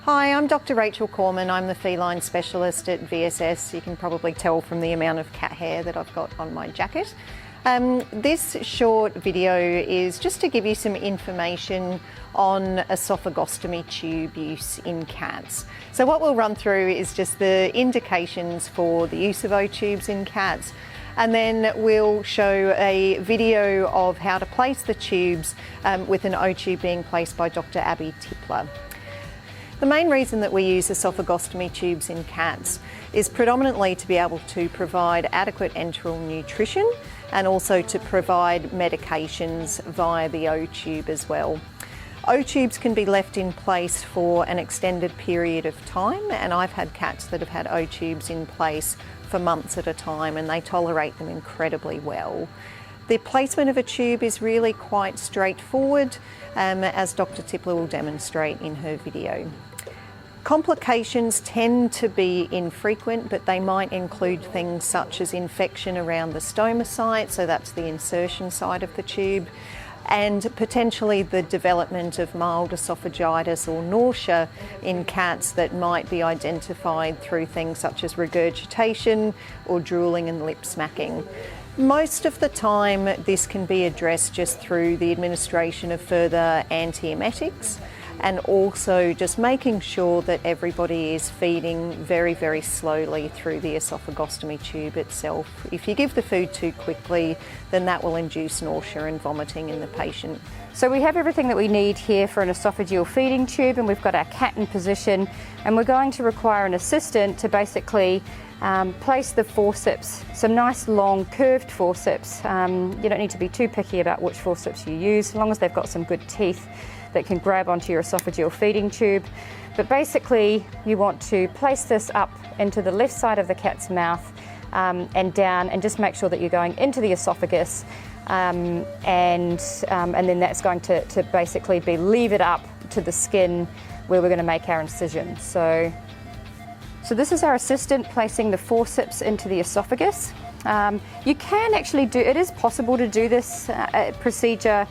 Hi, I'm Dr. Rachel Corman. I'm the feline specialist at VSS. You can probably tell from the amount of cat hair that I've got on my jacket. This short video is just to give you some information on esophagostomy tube use in cats. So what we'll run through is just the indications for the use of O tubes in cats, and then we'll show a video of how to place the tubes with an O tube being placed by Dr. Abby Tippler. The main reason that we use esophagostomy tubes in cats is predominantly to be able to provide adequate enteral nutrition and also to provide medications via the O tube as well. O tubes can be left in place for an extended period of time, and I've had cats that have had O tubes in place for months at a time, and they tolerate them incredibly well. The placement of a tube is really quite straightforward, as Dr. Tippler will demonstrate in her video. Complications tend to be infrequent, but they might include things such as infection around the stoma site, so that's the insertion side of the tube, and potentially the development of mild esophagitis or nausea in cats that might be identified through things such as regurgitation or drooling and lip smacking. Most of the time this can be addressed just through the administration of further antiemetics, and also just making sure that everybody is feeding very, very slowly through the esophagostomy tube itself. If you give the food too quickly, then that will induce nausea and vomiting in the patient. So we have everything that we need here for an esophageal feeding tube, and we've got our cat in position, and we're going to require an assistant to basically place the forceps, some nice long curved forceps. You don't need to be too picky about which forceps you use, as long as they've got some good teeth that can grab onto your esophageal feeding tube. But basically you want to place this up into the left side of the cat's mouth and down, and just make sure that you're going into the esophagus, and then that's going to basically be levered up to the skin where we're going to make our incision. So this is our assistant placing the forceps into the esophagus. You can actually it is possible to do this procedure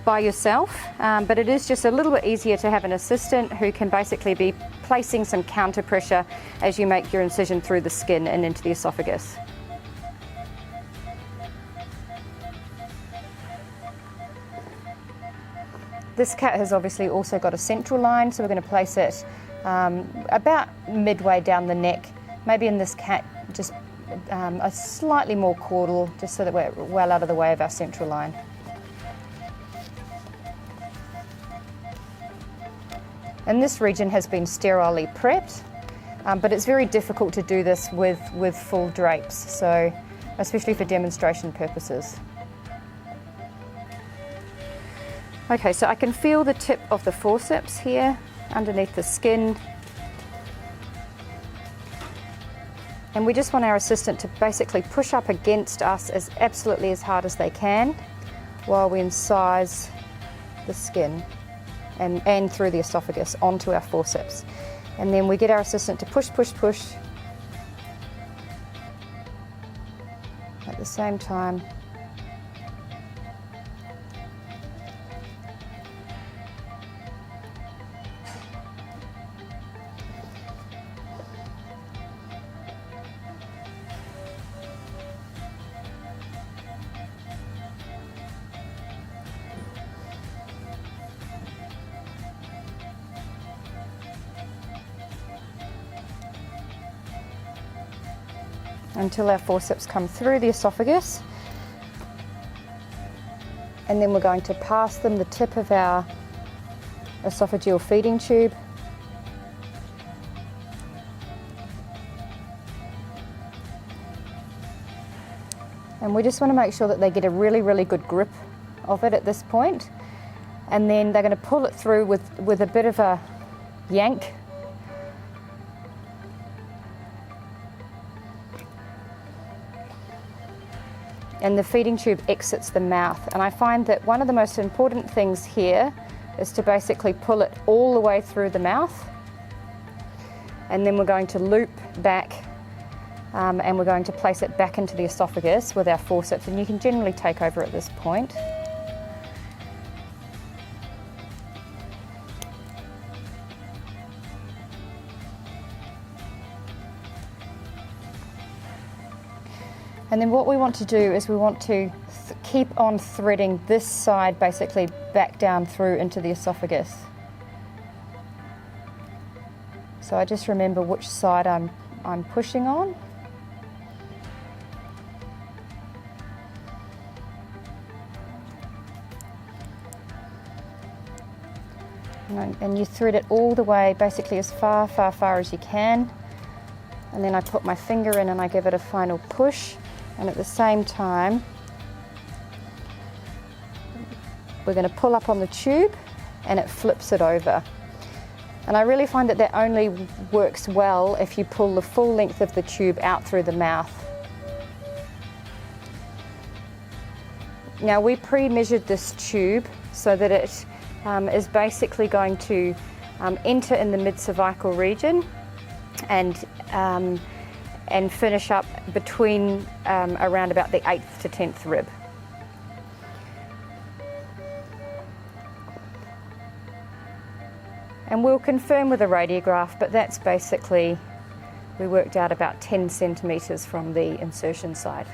by yourself, but it is just a little bit easier to have an assistant who can basically be placing some counter pressure as you make your incision through the skin and into the esophagus. This cat has obviously also got a central line, so we're going to place it about midway down the neck, maybe in this cat just a slightly more caudal, just so that we're well out of the way of our central line. And this region has been sterilely prepped, but it's very difficult to do this with full drapes, so especially for demonstration purposes. Okay, so I can feel the tip of the forceps here underneath the skin. And we just want our assistant to basically push up against us absolutely as hard as they can while we incise the skin and through the esophagus onto our forceps. And then we get our assistant to push, push, push at the same time. Until our forceps come through the esophagus, and then we're going to pass them the tip of our esophageal feeding tube. And we just want to make sure that they get a really, really good grip of it at this point, and then they're going to pull it through with a bit of a yank. And the feeding tube exits the mouth. And I find that one of the most important things here is to basically pull it all the way through the mouth. And then we're going to loop back and we're going to place it back into the esophagus with our forceps. And you can generally take over at this point. And then what we want to do is we want to keep on threading this side basically back down through into the esophagus. So I just remember which side I'm pushing on. And you thread it all the way, basically as far as you can. And then I put my finger in and I give it a final push. And at the same time, we're going to pull up on the tube and it flips it over. And I really find that only works well if you pull the full length of the tube out through the mouth. Now we pre-measured this tube so that it is basically going to enter in the mid-cervical region and finish up between around about the 8th to 10th rib. And we'll confirm with a radiograph, but that's basically, we worked out about 10 centimetres from the insertion side.